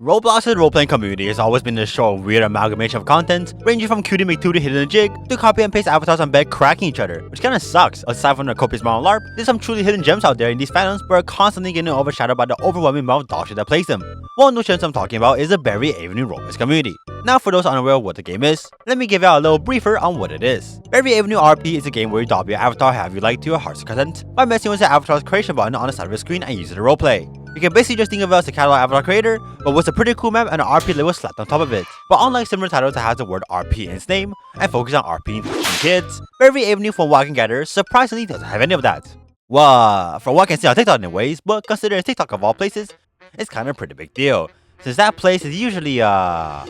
Roblox's role-playing community has always been a short, weird amalgamation of content, ranging from cutie McTutie hitting a jig, to copy and paste avatars on bed cracking each other, which kinda sucks. Aside from the copious amount of LARP, there's some truly hidden gems out there in these fandoms, but are constantly getting overshadowed by the overwhelming amount of dog shit that plays them. One of those gems I'm talking about is the Berry Avenue Roblox community. Now, for those unaware of what the game is, let me give y'all a little briefer on what it is. Berry Avenue RP is a game where you doll your avatar however you like to your heart's content by messing with the avatar's creation button on the side of the screen and using the roleplay. You can basically just think of it as a catalog avatar creator, but with a pretty cool map and an RP label slapped on top of it. But unlike similar titles that has the word RP in its name, and focus on RP and kids, Berry Avenue, from what I can gather, surprisingly doesn't have any of that. Well, from what I can see on TikTok anyways, but considering TikTok of all places, it's kinda a pretty big deal, since that place is usually, if I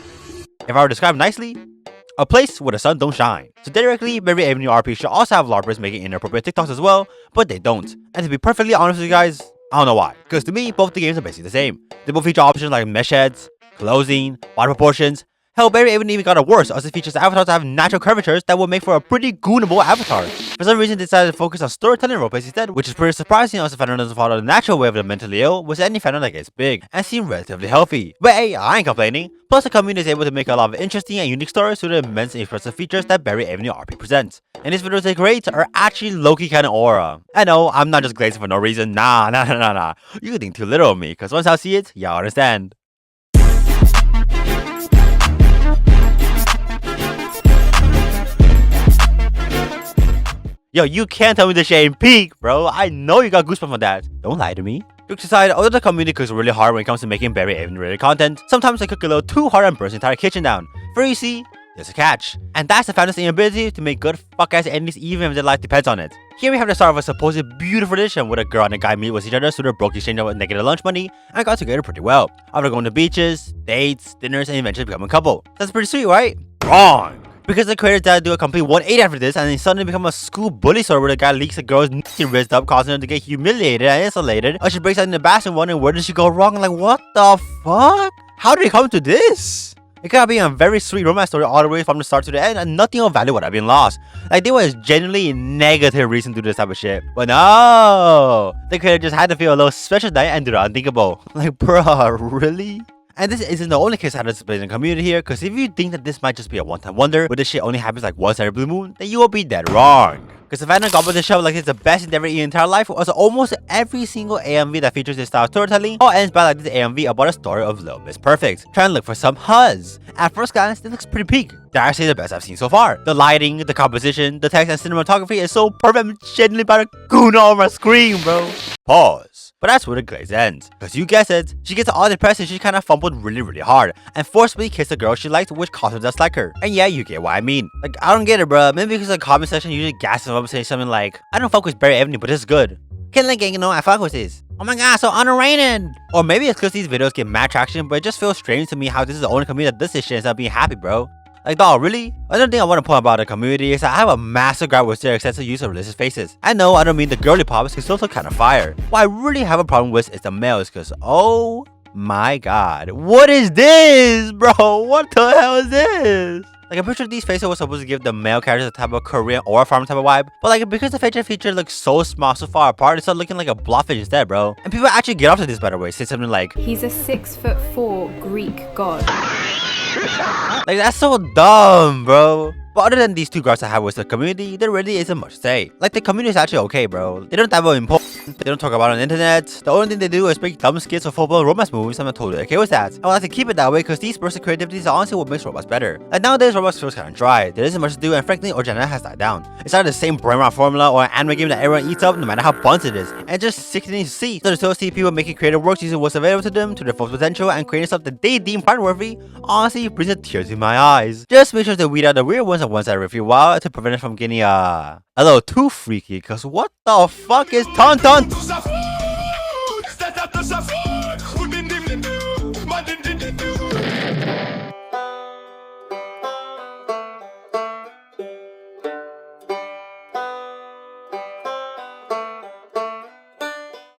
were to describe nicely, a place where the sun don't shine. So theoretically, Berry Avenue RP should also have LARPers making inappropriate TikToks as well, but they don't. And to be perfectly honest with you guys, I don't know why, because to me, both the games are basically the same. They both feature options like mesh heads, closing, body proportions. Hell, Berry Avenue even got it worse, as it features avatars that have natural curvatures that would make for a pretty goonable avatar. For some reason, they decided to focus on storytelling roleplays instead, which is pretty surprising as the fandom doesn't follow the natural way of the mentally ill, with any fandom that gets big, and seem relatively healthy. But hey, I ain't complaining. Plus, the community is able to make a lot of interesting and unique stories through the immense and impressive features that Berry Avenue RP presents. And these videos they create are actually low-key kinda aura. I know, I'm not just glazing for no reason, nah. You think too little of me, cause once I see it, y'all understand. Yo, you can't tell me this shit ain't peak, bro. I know you got goosebumps on that. Don't lie to me. Jokes aside, although the community cooks really hard when it comes to making Berry Avenue related content, sometimes they cook a little too hard and burn the entire kitchen down. For you see, there's a catch. And that's the fandom's inability to make good fuck-ass endings even if their life depends on it. Here we have the start of a supposed beautiful tradition where a girl and a guy meet with each other through the broke exchange of negative lunch money and got together pretty well. After going to beaches, dates, dinners, and eventually become a couple. That's pretty sweet, right? Wrong! Because the creators decided to do a complete 180 after this, and then suddenly become a school bully story where the guy leaks a girl's nasty wrist up, causing her to get humiliated and insulated. Or she breaks out in the bathroom wondering where did she go wrong, and like, what the fuck? How did it come to this? It could have been a very sweet romance story all the way from the start to the end, and nothing of value would have been lost. Like, there was genuinely negative reason to do this type of shit. But no! The creator just had to feel a little special night and do the unthinkable. Like, bruh, really? And this isn't the only case that displays in the community here, because if you think that this might just be a one-time wonder, where this shit only happens like once every blue moon, then you will be dead wrong. Because the fandom got with this show like it's the best in their entire life, was almost every single AMV that features this style of storytelling, all ends by like this AMV about a story of Little Miss Perfect, trying to look for some huzz. At first glance, it looks pretty peak. They're actually the best I've seen so far. The lighting, the composition, the text, and cinematography is so perfect. I'm genuinely about to goon all my screen, bro. Pause. But that's where the glaze ends. Because you guessed it, she gets all depressed and she kinda fumbled really hard and forcibly kissed the girl she liked, which caused her to dislike her. And yeah, you get what I mean. Like, I don't get it, bruh. Maybe because the comment section usually gasses them up saying something like, I don't fuck with Berry Avenue, but it's good. Can't like, you know, I fuck with this. Oh my god, so underrated. Or maybe it's because these videos get mad traction, but it just feels strange to me how this is the only community that does this shit instead of being happy, bro. Like, dog, really? Another thing I want to point about the community is that I have a massive gripe with their excessive use of religious faces. I know I don't mean the girly pops, because those are kind of fire. What I really have a problem with is the males, because oh my god, what is this, bro? What the hell is this? Like, I'm pretty sure these faces were supposed to give the male characters a type of Korean or farm type of vibe, but like, because the facial feature looks so small, so far apart, it started looking like a blobfish instead, bro. And people actually get off to this, by the way, say something like, he's a 6'4" Greek god. Like, that's so dumb, bro. But other than these two guards I have with the community, there really isn't much to say. Like, the community is actually okay, bro. They don't dabble in porn, they don't talk about it on the internet. The only thing they do is make dumb skits or full-blown romance movies, and I'm totally okay with that. I would like to keep it that way because these bursts of creativity is honestly what makes Roblox better. Like, nowadays, Roblox feels kinda dry. There isn't much to do, and frankly, originality has died down. It's either the same brain rot formula or an anime game that everyone eats up no matter how buns it is. And just sickening to see. So to still see people making creative works using what's available to them to their full potential and creating stuff that they deem fun-worthy, honestly brings a tear to my eyes. Just make sure to weed out the weird ones and ones that every few while to prevent it from getting a little too freaky, because what the fuck is Tauntaun?